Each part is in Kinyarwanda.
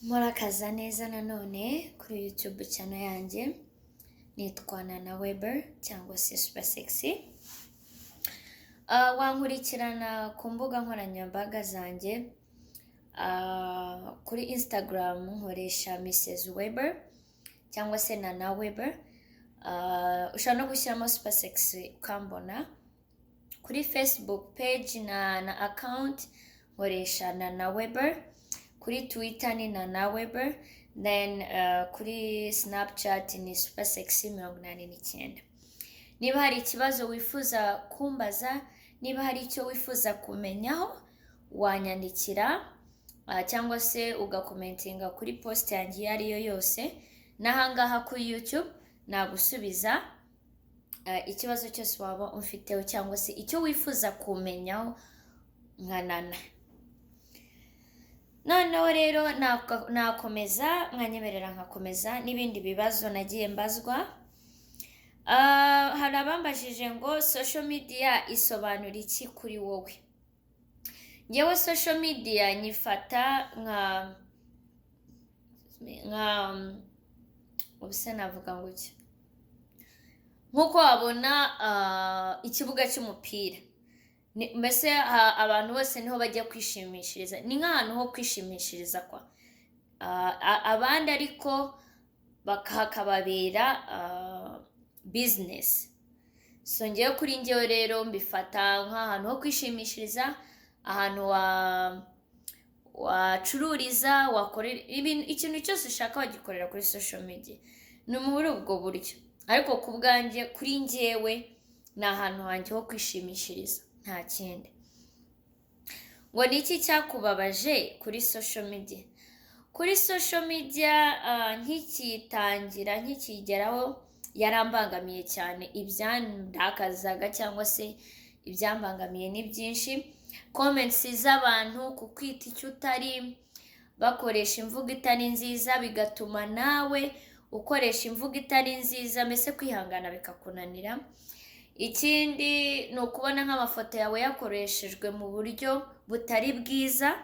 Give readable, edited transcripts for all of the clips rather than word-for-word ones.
Murakaza neza nanone kuri YouTube channel yanjye nitwa Nana Weber cyangwa se Super Sexy. Wankurikirana ku mbuga nkoranyambaga zanjye kuri Instagram nkoresha Mrs Weber cyangwa se Nana Weber. Ushobora no gushyiramo Super Sexy ukambona. Kuri Facebook page na account nkoresha Nana Weber. Kuri Twitter ni Nana Weber, then kuri Snapchat ni Super Sexy 89. Niba hari ikibazo wifuza kumbaza, niba hari icyo wifuza kumenyaho, wanyandikira cyangwa se ugakomentinga kuri post yanjye iyo ariyo yose, nahangaha kuri YouTube nagusubiza ikibazo cyose waba umfiteho cyangwa se icyo wifuza kumenyaho nka Nana. Noneho rero nakomeza nkanyemerera nkakomeza n'ibindi bibazo nagiye mbazwa. Hari abambajije ngo social media isobanura iki kuri wowe? Ngewe social media nyifata ubuse navuga ngo iki, nkuko wabona ikibuga cy'umupira. Mbese abantu bose niho bajya kwishimishiriza, ni nk'ahantu ho kwishimishiriza kwa abandi, ariko bakababera business. So ngewe kuri ngewe rero mbifata nk'ahantu ho kwishimishiriza, ahantu wacururiza, wakorera ikintu cyose ushaka wagikorera kuri social media. Ni muri ubwo buryo, ariko ku bwanjye kuri ngewe ni ahantu hanjye ho kwishimishiriza, nta kindi. Ngo ni iki cyakubabaje kuri social media? Kuri social media nkikigeraho yarambangamiye cyane. Ibyandakazaga cyangwa se ibyambangamiye ni byinshi. Comments z'abantu kukwita icyo utari, bakoresha imvugo itari nziza, bigatuma nawe ukoresha imvugo itari nziza, mbese kwihangana bikakunanira. Ikindi ni ukubona nk'amafoto yawe yakoreshejwe mu buryo butari bwiza.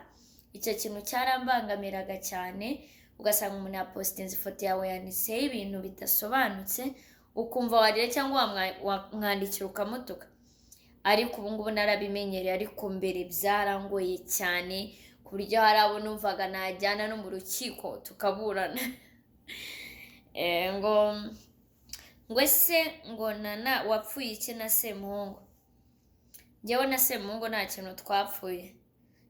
Icyo kintu cyarambangamiraga cyane, ugasanga umuntu yapostinze ifoto yawe yanditseho ibintu bidasobanutse, ukumva warira cyangwa wamwandikira ukamutuka. Ariko ubu ngubu narabimenyereye, ariko mbere byarangoye cyane ku buryo hari abo numvaga najyana no mu rukiko tukaburana. ngo ese ngo Nana wapfuye iki na Semuhungu? Ngewe na Semuhungu nta kintu twapfuye,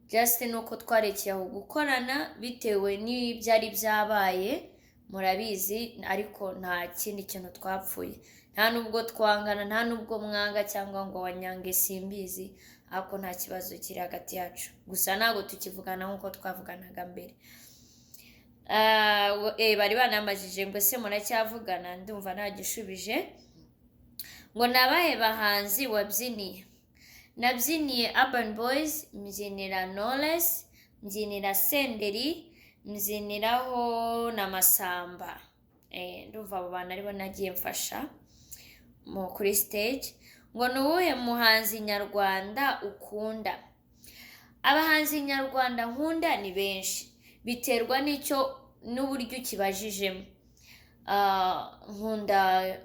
just nuko twarekeye aho gukorana bitewe n'ibyari byabaye, murabizi, ariko nta kindi kintu twapfuye. Nta nubwo twangana, nta nubwo mwanga cyangwa ngo wanyange, simbizi, ariko nta kibazo kiri hagati yacu. Gusa ntabwo tukivugana nk'uko twavuganaga mbere. Bari banambajije ngo ese muracyavugana? Ndumva nagishubije. Ngo nabahe bahanzi wabyiniye? Nabyiniye Urban Boys, mbyinira Knowless, mbyinira Senderi, mbyiniraho na Masamba. Ndumva abo bantu aribo nagiye mfasha kuri stage. Ngo ni uwuhe muhanzi nyarwanda ukunda? Abahanzi nyarwanda nkunda ni benshi, biterwa n'uburyo ukibajijemo. Nkunda,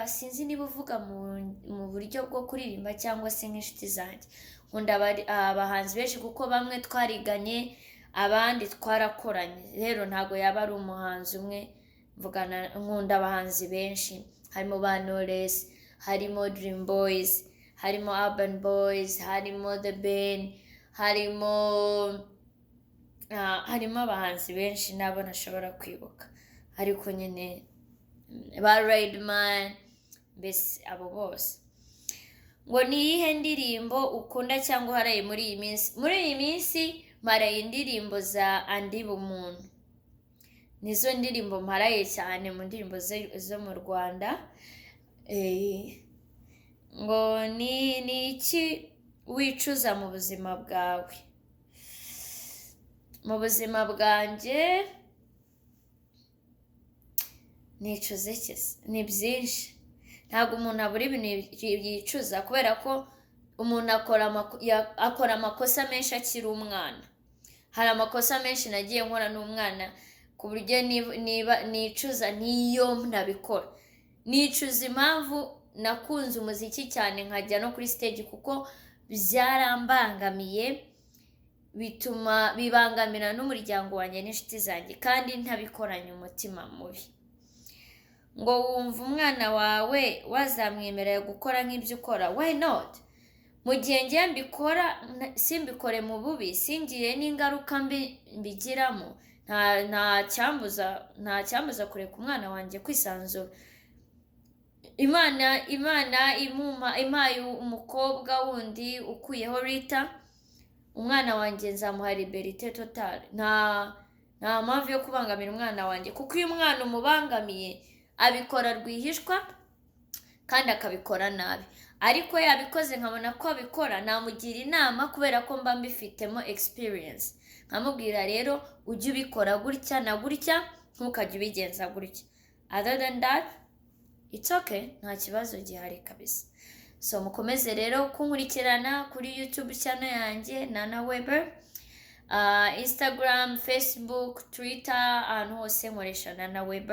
sinzi niba uvuga mu buryo bwo kuririmba cyangwa se nk'inshuti zanjye. Nkunda abahanzi benshi kuko bamwe twariganye, abandi twarakoranye. Rero ntabwo yaba ari umuhanzi umwe mvugana. Nkunda abahanzi benshi, harimo ba Knowless, harimo Dream Boys, harimo Urban Boys, harimo The Ben, harimo abahanzi benshi nabo nashobora kwibuka, ariko nyine ba Riderman, mbese abo bose. Ngo ni iyihe ndirimbo ukunda cyangwa uharaye muri iyi minsi? Muri iyi minsi mparaye indirimbo za Andy Bumuntu, nizo ndirimbo mparaye cyane mu ndirimbo zo mu Rwanda. Ngo ni iki wicuza mu buzima bwawe? Mu buzima bwanjye nicuze iki? Ni byinshi. Ntabwo umuntu abura ibintu yicuza, kubera ko umuntu akora amakosa menshi akiri umwana. hari amakosa menshi nagiye nkora n'umwana ku buryo niba nicuza niyo ntabikora, nicuza impamvu nakunze umuziki cyane nkajya no kuri stage kuko byarambangamiye, bituma bibangamira n'umuryango wanjye n'inshuti zanjye kandi ntabikoranye umutima mubi. Ngo wumva umwana wawe wazamwemerera gukora nk'ibyo ukora, why not? Mu gihe ngiye mbikora simbikore mu bubi, singire n'ingaruka mbi mbigiramo, nta cyambuza kureka umwana wanjye kwisanzura. Imana impaye umukobwa wundi ukuyeho Rita, umwana wanjye nzamuha liberté totale, nta mpamvu yo kubangamira umwana wanjye, kuko iyo umwana umubangamiye abikora rwihishwa kandi akabikora nabi, ariko yabikoze nkabona ko abikora namugira inama kubera ko mba mbifitemo experience, nkamubwira rero ujye ubikora gutya na gutya, ntukajye ubigenza gutya. Other than that it's okay, nta kibazo gihari kabisa. So mukomeze rero kunkurikirana kuri YouTube channel yanjye Nana Weber, Instagram, Facebook, Twitter, ahantu hose nkoresha Nana Weber.